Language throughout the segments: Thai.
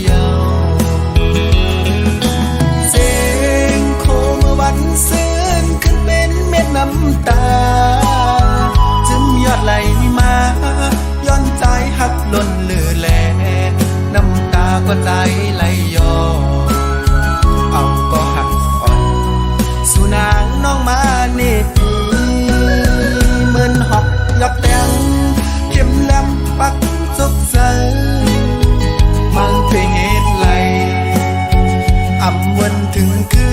เยาว์เสียงโคเมื่อวันซื่นขึ้นเป็นเม็ดน้ำตาจึงยอดไหลมาย้อนใจหักล้นเลือแลน้ำตาก็ใจไหลย้อนเอาก็หักอ่อนสู่นางน้องมาเนตีเหมือนหอกยอกแตงเข็มแหลมปักซกใสมันเป็นเหตุไรอ่ำวันถึงคื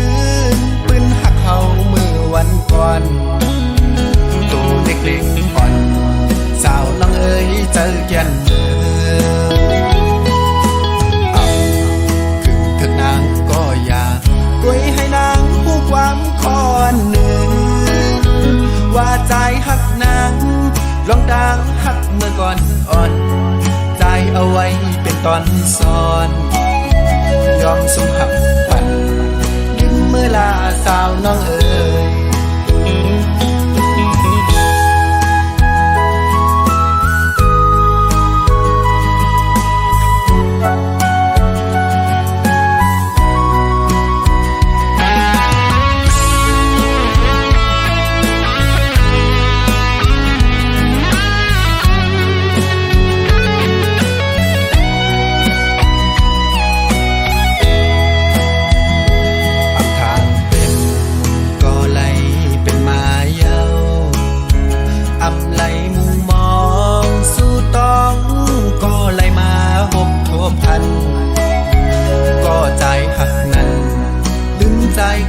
นปืนหักเขาเมื่อวันก่อนตัวเล็กๆอ่อนสาวน้องเอ๋ยเจอแก่นเมื่อคือเถิดนางก็อย่ากวยให้นางผู้ความคอนหนึ่งว่าใจหักนางลองดังหักเมื่อก่อนอ่อนใจเอาไว้เป็นตอนซ้อนยอมสมหักปันยิ้มเมื่อลาสาวน้องเอ๋ย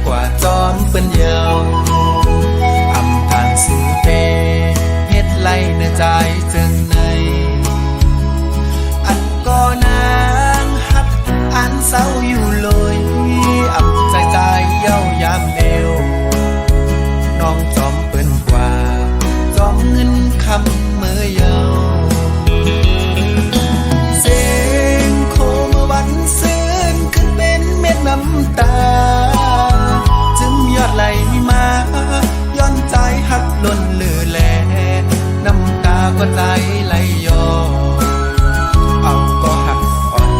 กว่าจอมเป็นเยาวอำทางสู่เตเฮ็ดไล่เนื้อใจจึงในอันก็นางหักอันเศร้าอยู่เลยอำใจเย้ายามเดียวน้องจอมเป็นกว่าจอมเงินคำเมื่อเยาวเสียงโคเมื่อวันซื่นขึ้นเป็นเม็ดน้ำตายอดไหลมาย้อนใจหักล้นเลือแลน้ำตาก็ใจไหลย้อนเอาก็หักอ่อน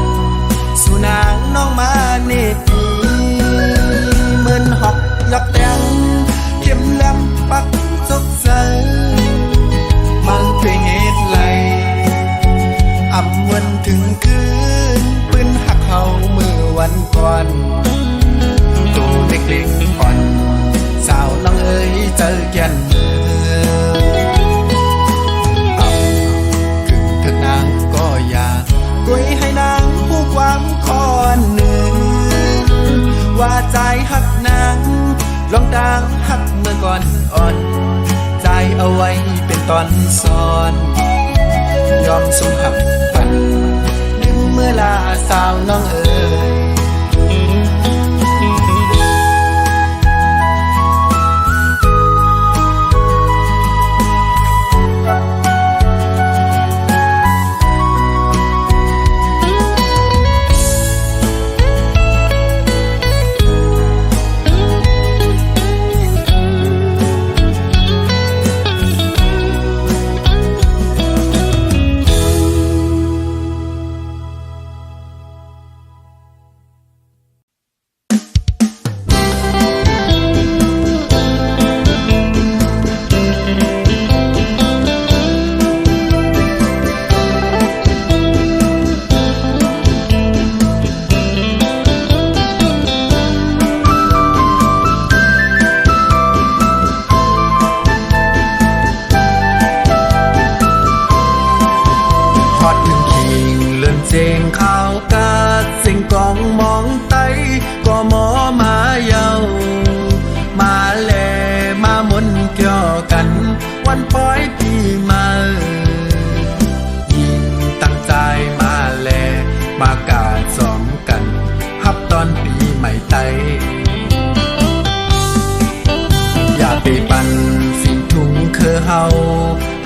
สู่นางน้องมาเนตีเหมือนหอกยอกแตงเข็มแหลมปักซกใสมันเป็นเหตุไรอ่ำวันถึงคืนปืนหักเขาเมื่อวันก่อนตัวเล็กๆอ่อนสาวน้องเอ๋ยเจอแก่นเมื่อคือเถิดนางก็อย่ากวยให้นางผู้ความคอนหนึ่งว่าใจหักนางลองดังหักเมื่อก่อนอ่อนใจเอาไว้เป็นตอนซ้อนยอมสมหักปันลืมเมื่อลาสาวน้องเอ๋ย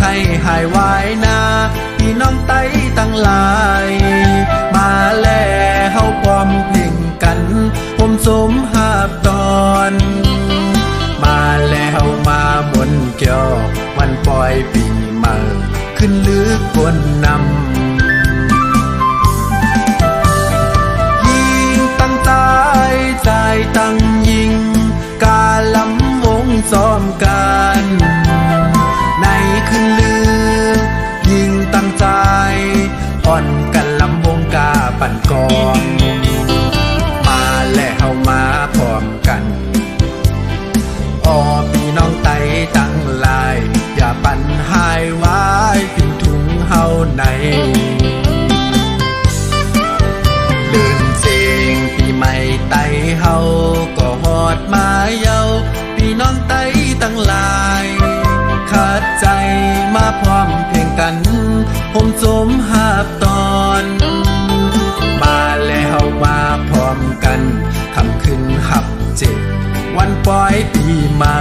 ให้หายวายนาพี่น้องไต้ตั้งหลายมาแลเฮาความเพ่งกันผมสมหาบตอนมาแล้วมาบนเกี่ยววันปล่อยปีใหม่ขึ้นลึกบนนำ ตั้งหลายขาดใจมาพร้อมเพลงกันผมสมหาบตอนมาแล้วมาพร้อมกันคำขึ้นหับเจ็บวันปล่อยปีใหม่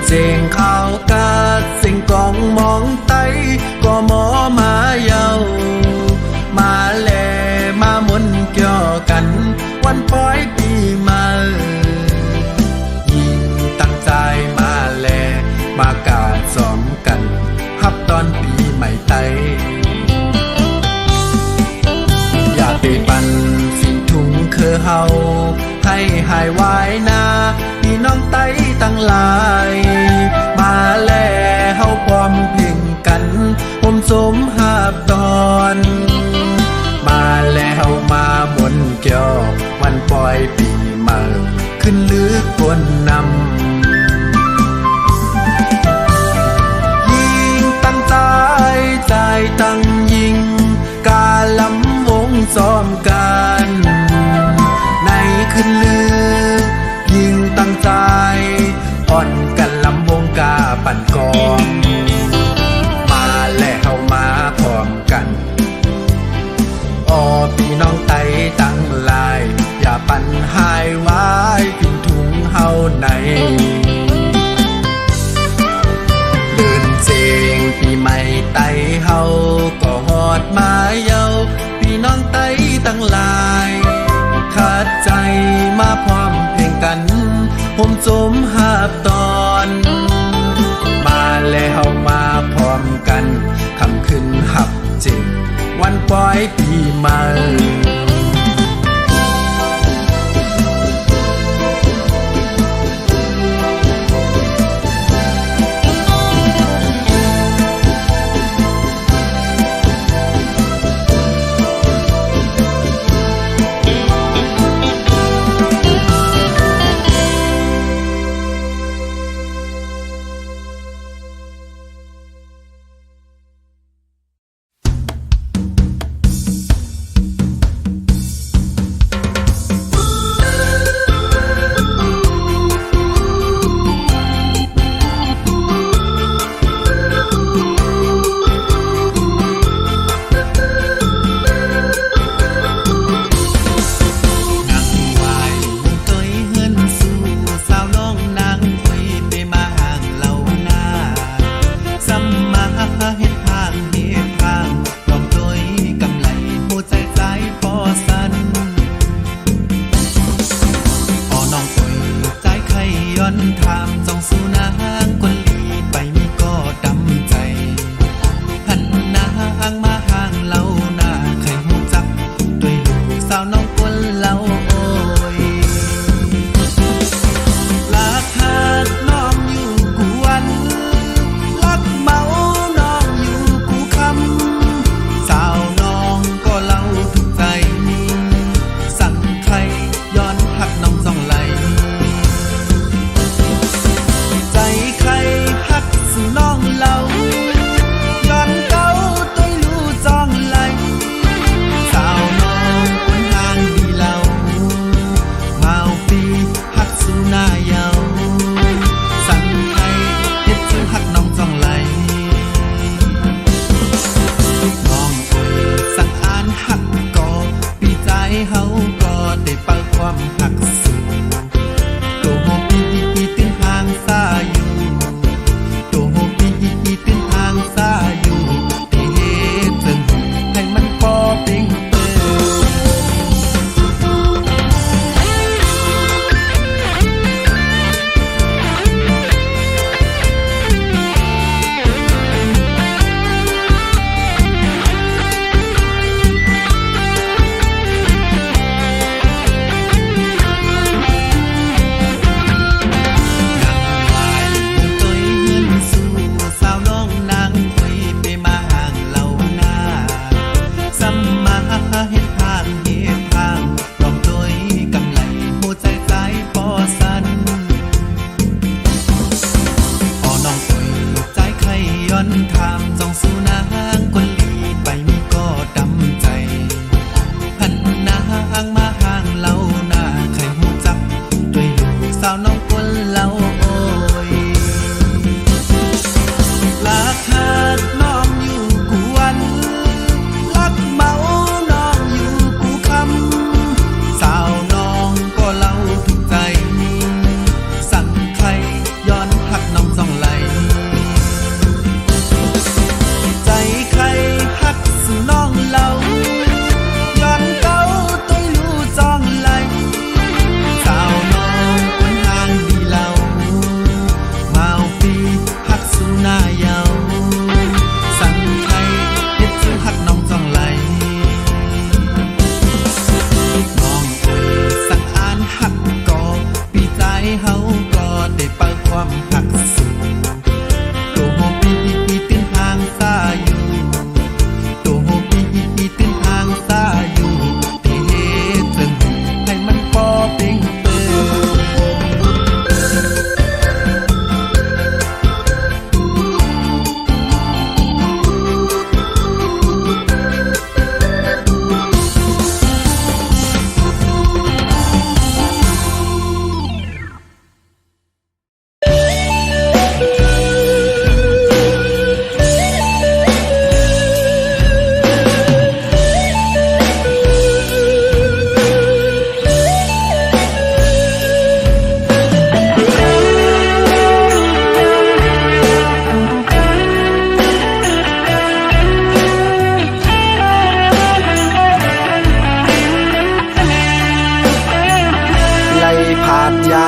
เสียงข่าวกาดเสียงกองมองไตก็หมอมาเยามาแลมาหมุนเกี่ยวกันวันปล่อยปีใหม่ยิ่งตั้งใจมาแลมากาดซ้อมกันฮับตอนปีใหม่ไตอย่าไปปั่นสิ่งทุงคือเฮาให้หายวายนาพี่น้องไตตั้งหลายมาแลเฮาพร้อมเพลงกันผมสมหาบตอนมาแล้วมาหมุนเกี่ยววันปล่อยปีใหม่ขึ้นลึกบนนำยิ่งตั้งใจใจตั้งยิงกาลำวงซ้อมกันในขึ้นลึกยิ่งตั้งใจอ่อนกันลำวงกาปั่นกองมาแล้วมาพร้อมกันอ้อพี่น้องไตตั้งหลายอย่าปั่นหายไว้ทิ้งถุงเฮาในเดินเจงปีใหม่ไตเฮาก็ฮอดมาเยาพี่น้องไตตั้งหลายขาดใจมาพร้อมเพลงกันผมสมหาบตอนมาแล้วมาพร้อมกันคำขึ้นหับจริงวันปล่อยปีใหม่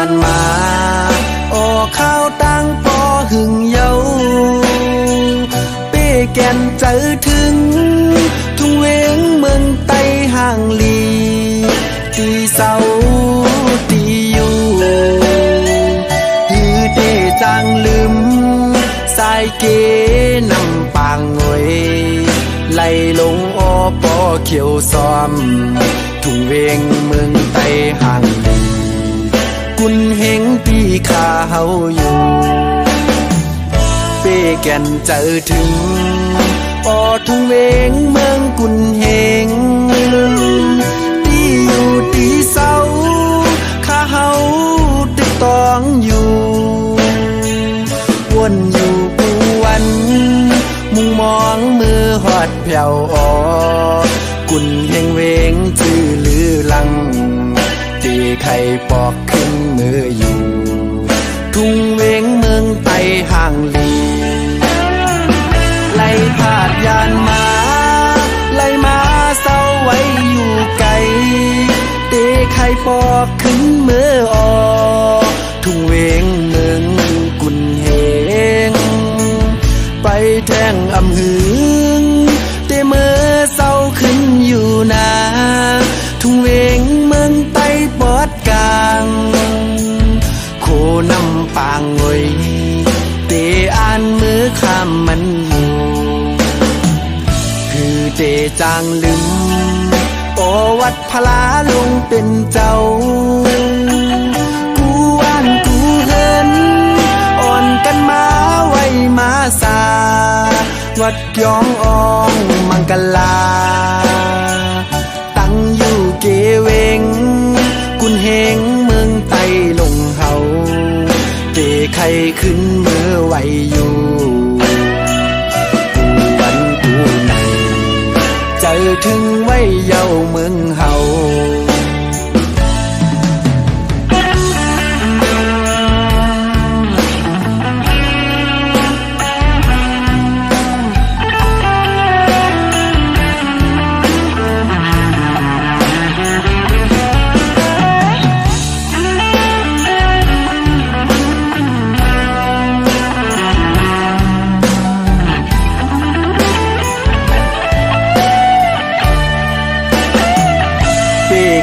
านมาออกข้าวตั้งปอหึงเยาเป้แก่นเจอถึงทุ่งเวงเมืองไต้ห่างลีตีเสาตีอยู่ฮือเตจางลืมสายเกนำปางงวยไหลลงอปอเขียวซ้อมทุ่งเวงเมืองไต้ห่างลีกุนเฮงปีขาเฮาอยู่เป้แก่นเจอถึงปอทุ่งเวงเมืองกุนเฮงตีอยู่ตีเศร้าข้าเฮาตึกตองอยู่วนอยู่กูวันมุงมองมือหอดแผ่วออกุนเฮงเวงจื้อลือลังตีไข่ปอกขึ้นมืออยู่ทุ่งเวงเมืองไต้ห่างลีไล่พาดยานมาไล่มาเศร้าไว้อยู่ไกลเตะไข่ปอกขึ้นมือออกทุ่งเวงเมืองกุนเฮงไปแทงอำหึงเตะมือเศร้าขึ้นอยู่นาทุ่งเวงเมืองไต้ปอดกลางโคนำปางงวยเตอ่านมือข้ามมันอยู่คือเตจางลืมโอวัดพลาลงเป็นเจ้ากูว่านกูเฮินอ่อนกันมาไว้มาสาวัดยองอองมังกลาตั้งอยู่เกเวงกุนเฮงเมืองไต้ลงเฮาเตไข่ขึ้นมือไว้อยู่กูวันกูในเจอถึงไว้เย้าเมืองเฮา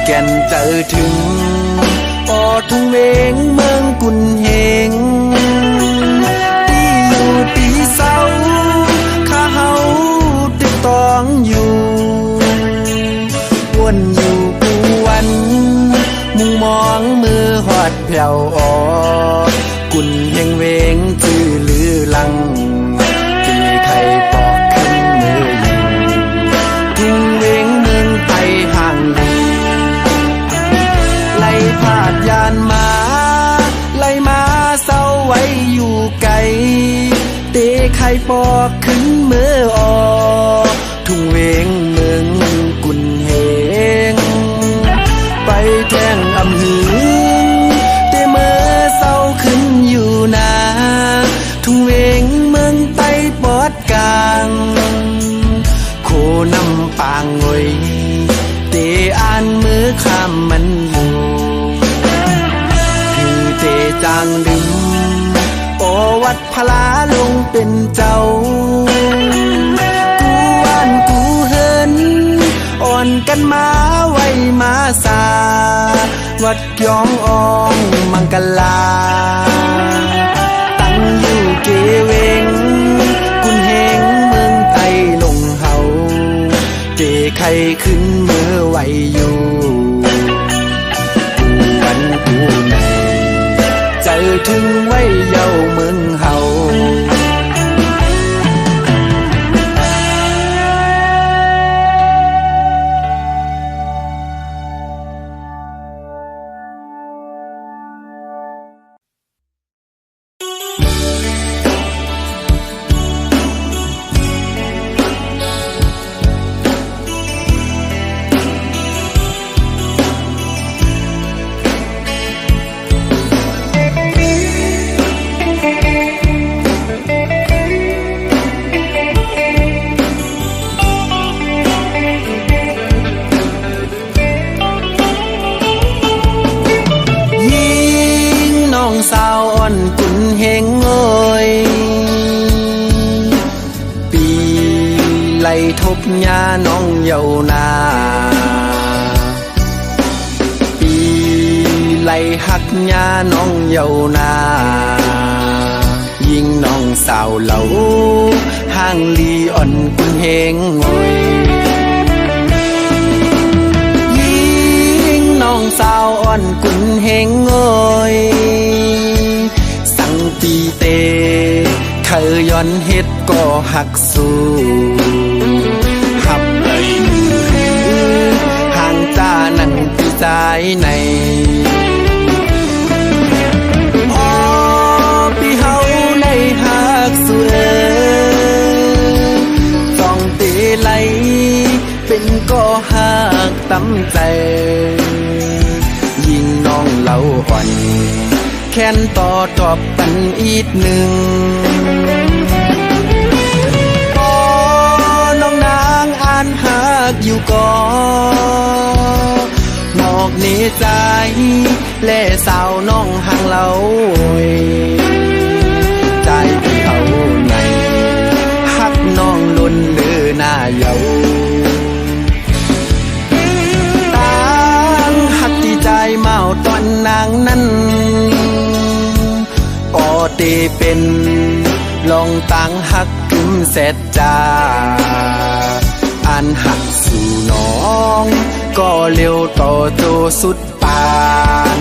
แก่นเจอถึงปอทุ่งเวงเมืองกุนเฮงตีอยู่ตีเศร้าข้าเฮาตึกตองอยู่วนอยู่กูวันมุงมองมือหอดแผ่วออกุนเฮงเวงจื้อลือลังตีไข่ปอกขึ้นมืออยู่ทุ่งเวงเมืองไต้ห่างลีไล่พาดยานมาไล่มาเศร้าไว้อยู่ไกลเตะไข่ปอกขึ้นมือออกทุ่งเวงเมืองกุนเฮงไปแทงอำหึงเตะมือเศร้าขึ้นอยู่นาทุ่งเวงเมืองไต้ปอดกลางโคนำปางงวยเตอ่านมือข้ามมันอยู่คือเตจางลืมโอวัดพลาลงเป็นเจ้ากูว่านกูเฮินอ่อนกันมาไว้มาสาวัดยองอองมังกลาตั้งอยู่เกเวงกุนเฮงเมืองไต้ลงเฮาเตไข่ขึ้นมือไว้อยู่กูวันกูในเจอถึงไว้เย้าเมืองเฮา ทบยาน้องเยานาปีไล่หักยาน้องเยานายิ่งน้องสาวเหลาห่างลีอ่อนกุนเฮงงอยยิ่งน้องสาวอ่อนกุนเฮงงอยสังปีเตเธอย้อนเฮ็ดก็หักสู้หับเลยห่างจ้านั่นปีใจในเป็นก็หักตั้มใจยิ่งน้องเล่าอ่อนแค้นต่อตอบปันอีกหนึ่งพอน้องนางอ่านหักอยู่ก่อนอกนี้ใจแล่สาวน้องห่างเล่าใจที่เขาในหักน้องล้นเลือหน้าเยาใจเมาตอนนางนั้นปอเตเป็นลองตังหักกึมเสร็จจ้าอันหักสู่น้องก็เร็วต่อโจสุดปาน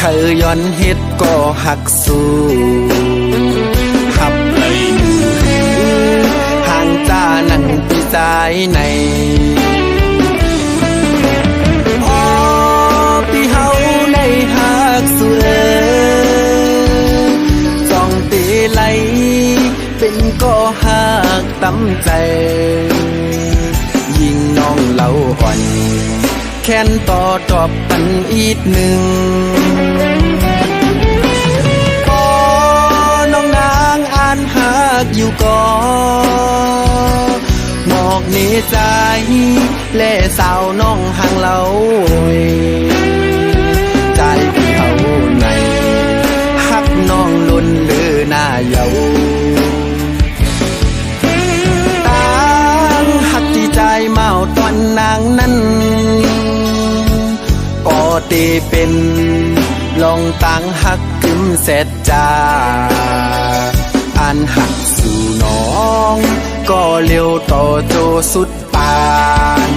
เธอย้อนเฮ็ดก็หักสู้หับเลยห่างจ้านั่นปีใจในอ๋อปีเฮาในหักสู้จองตีไหลเป็นก็หักตั้มใจยิ่งน้องเล่าอ่อนแค้นต่อตอบปันอีกหนึ่งพอน้องนางอ่านหักอยู่ก่อนอกนี้ใจแล่สาวน้องห่างเล่าใจที่เขาในหักน้องล้นเลือหน้าเยาตั้งหักที่ใจเมาตอนนางนั้นปอเตเป็นลองตังหักกึมเสร็จจ้าอันหักสู่น้องก็เร็วต่อโจสุดปาน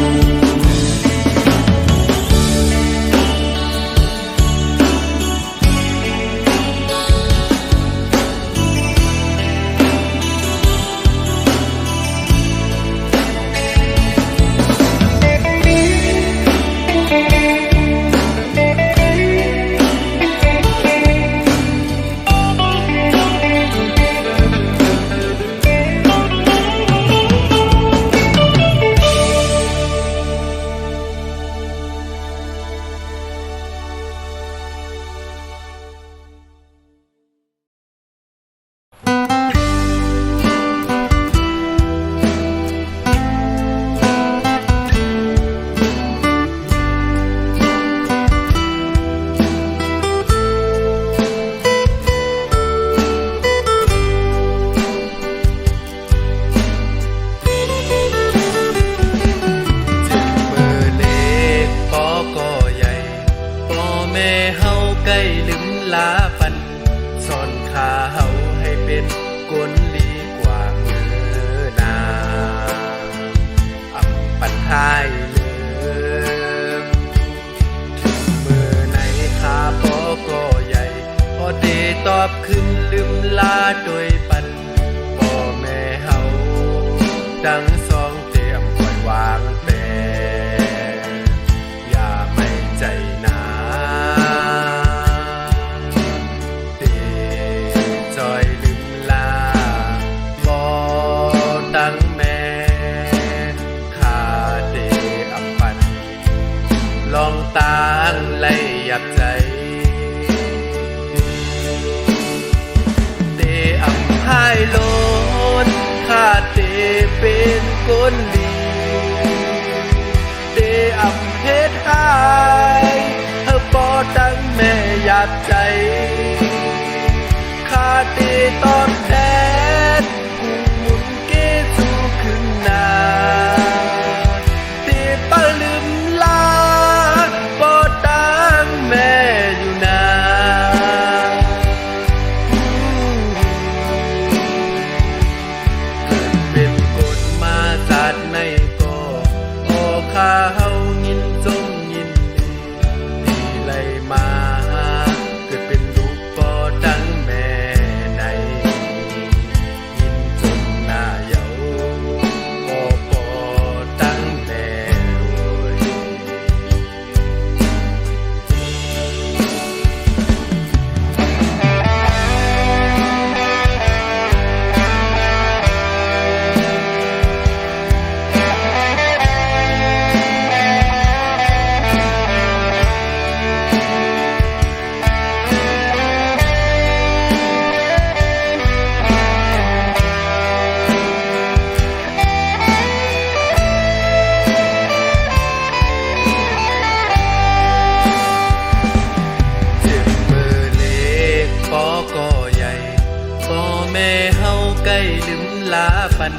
ตอบขึ้นลืมลาโดยปันพ่อแม่เฮาดังสองเตรียมปล่อยวางแต่อย่าไม่ใจนาเต คนดีเดอำเพชรหายเธอปอดังแม่หยาบใจขาตีตอนแดดกุ้งหมุนเกจูขึ้นนาตีปะลืมลาปอดังแม่อยู่นาเกิดเป็นคนมาจัดในก่อโอข้าเฮายินจมยินดีดีไหลมาเกิดเป็นลูกปอดังแม่ในยินจมหน้าเยาโอปอดังแม่รวย ถึงมือเล็กปอก็ใหญ่พ่อแม่เฮาใกล้ลืมลาปัน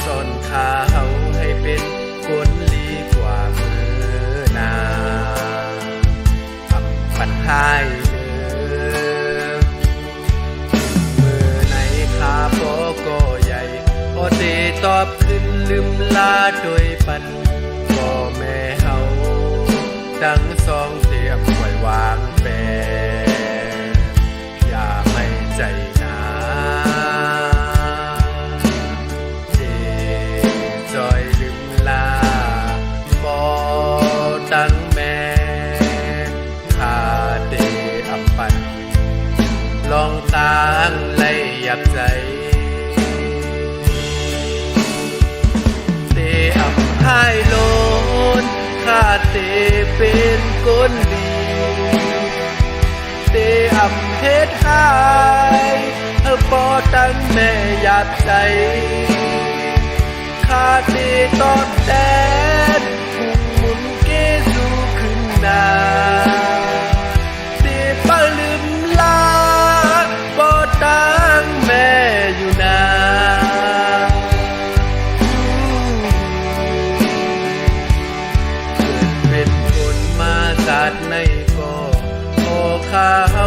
สอนขาเฮาให้เป็นคนลีกว่ามือนาทำปัญหาเดิมมือไหนขาปอก็ใหญ่พอเดตอบขึ้นลืมลาโดยปันพ่อแม่เฮาดังสองเสียมปล่อยวางแปรอย่าให้ใจหนาเดจอยลืมลาบอดังแม่ขาเดอับปันลองตางไล่ยับใจเตอับหายโลนข้าเตเป็นคนดีเตอำเพชรหายเธอปอดังแม่หยาบใจข้าเตตอนแดดกุ้งหมุนเกจูขึ้นนาเตปะลืมลาปอดังแม่อยู่นา เกิดเป็นคนมาจัดในก่อโอข้าเฮา